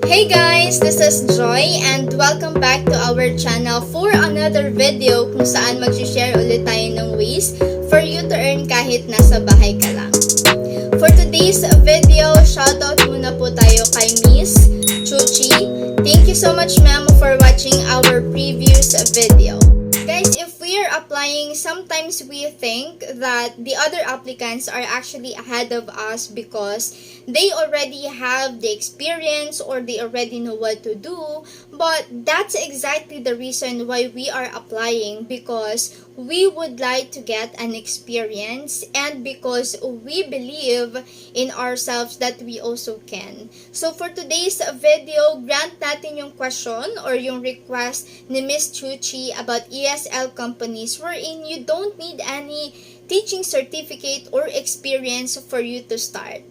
Hey guys, this is Joy and welcome back to our channel for another video kung saan mag-share ulit tayo ng ways for you to earn kahit nasa bahay ka lang. For today's video, shoutout muna po tayo kay Miss Chuchi. Thank you so much ma'am for watching our previous video. Guys, if we are applying, sometimes we think that the other applicants are actually ahead of us because they already have the experience or they already know what to do. But that's exactly the reason why we are applying, because we would like to get an experience and because we believe in ourselves that we also can. So for today's video, grant natin yung question or yung request ni Miss Chuchi about ESL companies wherein you don't need any teaching certificate or experience for you to start.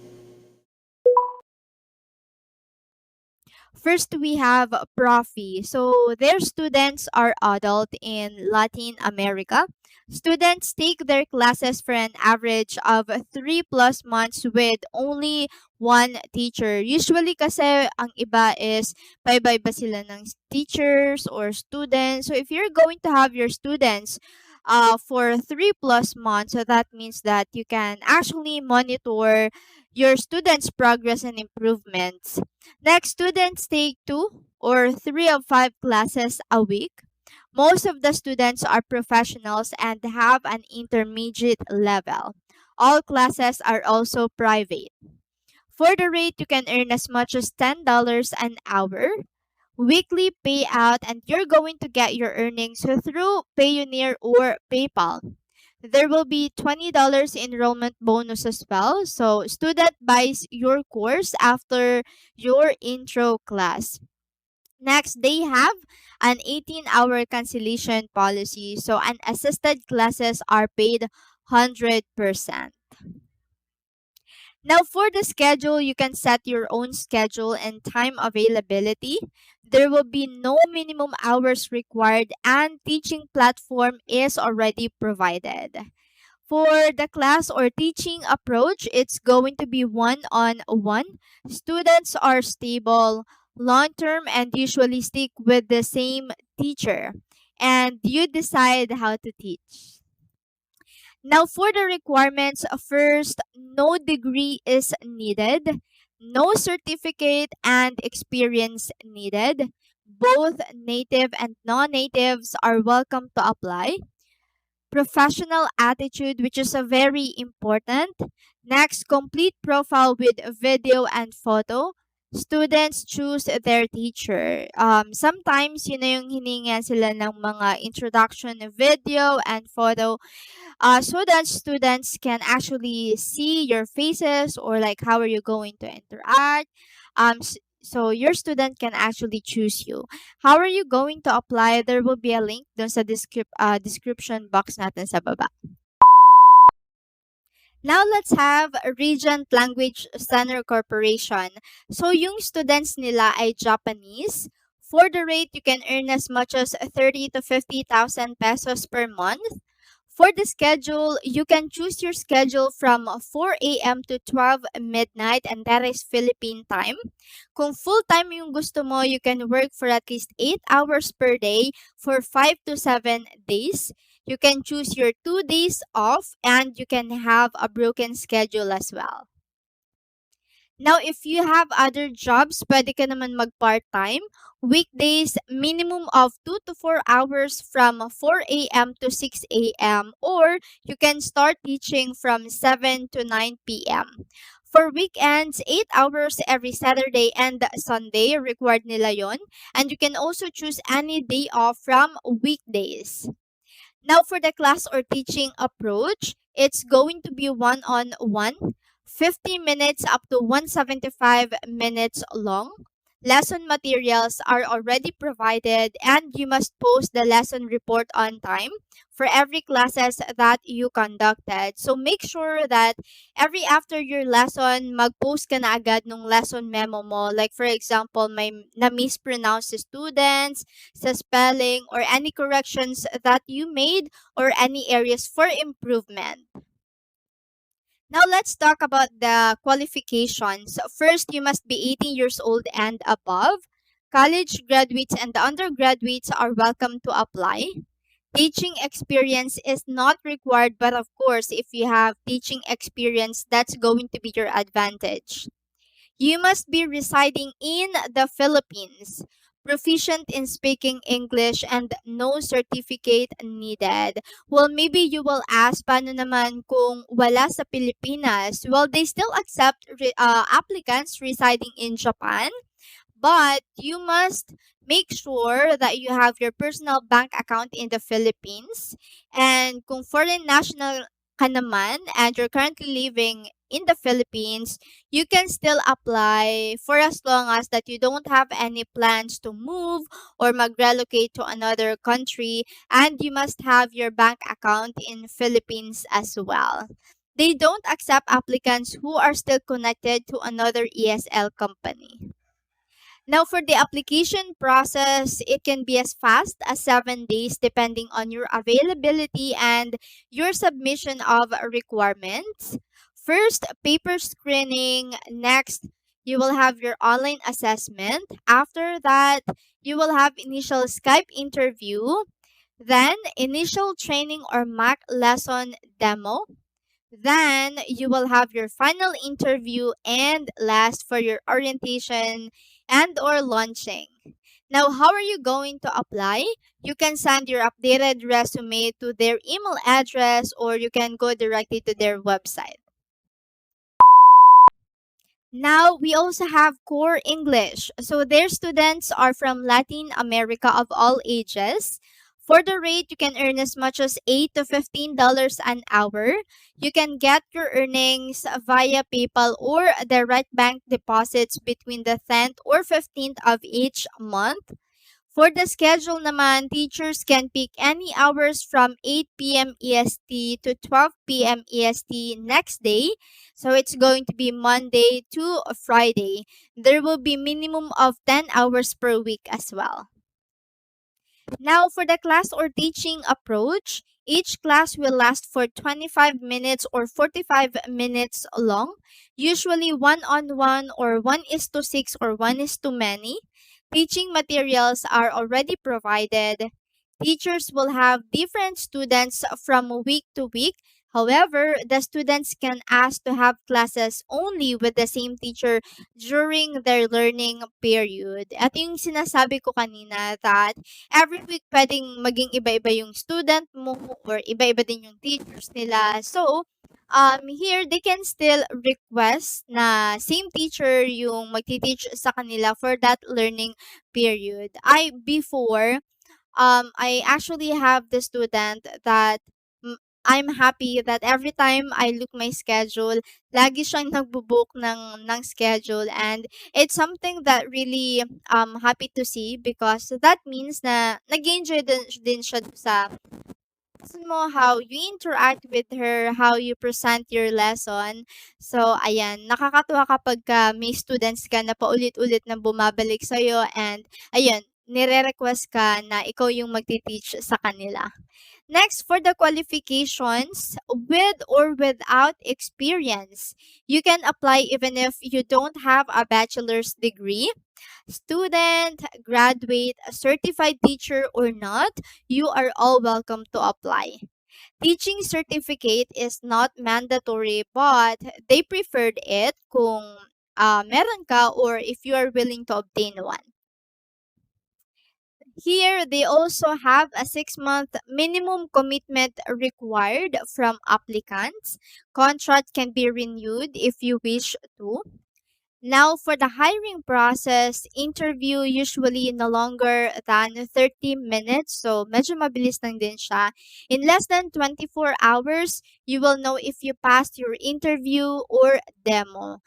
First, we have Profi. So, their students are adult in Latin America. Students take their classes for an average of 3+ months with only one teacher. Usually kasi ang iba is paiba-iba sila ng teachers or students. So, if you're going to have your students for 3+ months, so that means that you can actually monitor your students' progress and improvements. Next, students take 2 or 3 of 5 classes a week. Most of the students are professionals and have an intermediate level. All classes are also private. For the rate, you can earn as much as $10 an hour. Weekly payout, and you're going to get your earnings through Payoneer or PayPal. There will be $20 enrollment bonus as well. So student buys your course after your intro class. Next, they have an 18-hour cancellation policy. So unassisted classes are paid 100%. Now, for the schedule, you can set your own schedule and time availability. There will be no minimum hours required, and teaching platform is already provided. For the class or teaching approach, it's going to be one-on-one. Students are stable, long-term, and usually stick with the same teacher. And you decide how to teach. Now, for the requirements, first, no degree is needed, no certificate and experience needed. Both native and non-natives are welcome to apply. Professional attitude, which is a very important. Next, complete profile with video and photo. Students choose their teacher. Sometimes, yun na yung hiningan sila ng mga introduction video and photo so that students can actually see your faces or like how are you going to interact. So your student can actually choose you. How are you going to apply? There will be a link dun sa description box natin sa baba. Now let's have Reagent Language Center Corporation. So yung students nila ay Japanese. For the rate, you can earn as much as 30 to 50,000 pesos per month. For the schedule, you can choose your schedule from 4 a.m. to 12 midnight, and that is Philippine time. Kung full-time yung gusto mo, you can work for at least 8 hours per day for 5 to 7 days. You can choose your 2 days off, and you can have a broken schedule as well. Now, if you have other jobs, pwede ka naman mag-part-time. Weekdays, minimum of 2 to 4 hours from 4 a.m. to 6 a.m. Or you can start teaching from 7 to 9 p.m. For weekends, 8 hours every Saturday and Sunday, required nila yon. And you can also choose any day off from weekdays. Now, for the class or teaching approach, it's going to be one-on-one. 50 minutes up to 175 minutes long. Lesson materials are already provided, and you must post the lesson report on time for every classes that you conducted. So make sure that every after your lesson, mag-post ka na agad ng lesson memo mo. Like for example, may na-mispronounce sa students, sa spelling, or any corrections that you made or any areas for improvement. Now let's talk about the qualifications. First, you must be 18 years old and above. College graduates and the undergraduates are welcome to apply. Teaching experience is not required, but of course, if you have teaching experience, that's going to be your advantage. You must be residing in the Philippines, proficient in speaking English, and no certificate needed. Well, maybe you will ask, paano naman kung wala sa Pilipinas? Well, they still accept applicants residing in Japan, but you must make sure that you have your personal bank account in the Philippines. And kung foreign national ka naman and you're currently living in the Philippines, you can still apply for as long as that you don't have any plans to move or mag-relocate to another country, and you must have your bank account in Philippines as well. They don't accept applicants who are still connected to another ESL company. Now, for the application process, it can be as fast as 7 days depending on your availability and your submission of requirements. First, paper screening. Next, you will have your online assessment. After that, you will have initial Skype interview. Then, initial training or mock lesson demo. Then you will have your final interview, and last for your orientation and or launching. Now, how are you going to apply? You can send your updated resume to their email address or you can go directly to their website. Now, we also have COREnglish. So, their students are from Latin America of all ages. For the rate, you can earn as much as $8 to $15 an hour. You can get your earnings via PayPal or direct bank deposits between the 10th or 15th of each month. For the schedule naman, teachers can pick any hours from 8 p.m. EST to 12 p.m. EST next day. So it's going to be Monday to Friday. There will be minimum of 10 hours per week as well. Now, for the class or teaching approach, each class will last for 25 minutes or 45 minutes long, usually one-on-one or 1:6 or 1:many. Teaching materials are already provided. Teachers will have different students from week to week. However, the students can ask to have classes only with the same teacher during their learning period. At yung sinasabi ko kanina that every week pwedeng maging iba-iba yung student mo or iba-iba din yung teachers nila. So, here they can still request na same teacher yung magti-teach sa kanila for that learning period. I actually have the student that I'm happy that every time I look my schedule, lagi siyang nagbo-book ng schedule, and it's something that really happy to see because that means na nag-enjoy din siya sa mo, how you interact with her, how you present your lesson. So, ayan, nakakatuwa kapag may students ka na paulit-ulit na bumabalik sa'yo and, ayun, nire-request ka na ikaw yung magti-teach sa kanila. Next, for the qualifications, with or without experience, you can apply even if you don't have a bachelor's degree. Student, graduate, certified teacher or not, you are all welcome to apply. Teaching certificate is not mandatory but they preferred it kung meron ka or if you are willing to obtain one. Here, they also have a 6-month minimum commitment required from applicants. Contract can be renewed if you wish to. Now, for the hiring process, interview usually no longer than 30 minutes. So, medyo mabilis lang din siya. In less than 24 hours, you will know if you passed your interview or demo.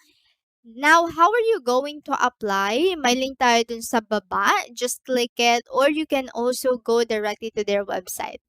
Now, how are you going to apply? May link tayo dun sa baba. Just click it or you can also go directly to their website.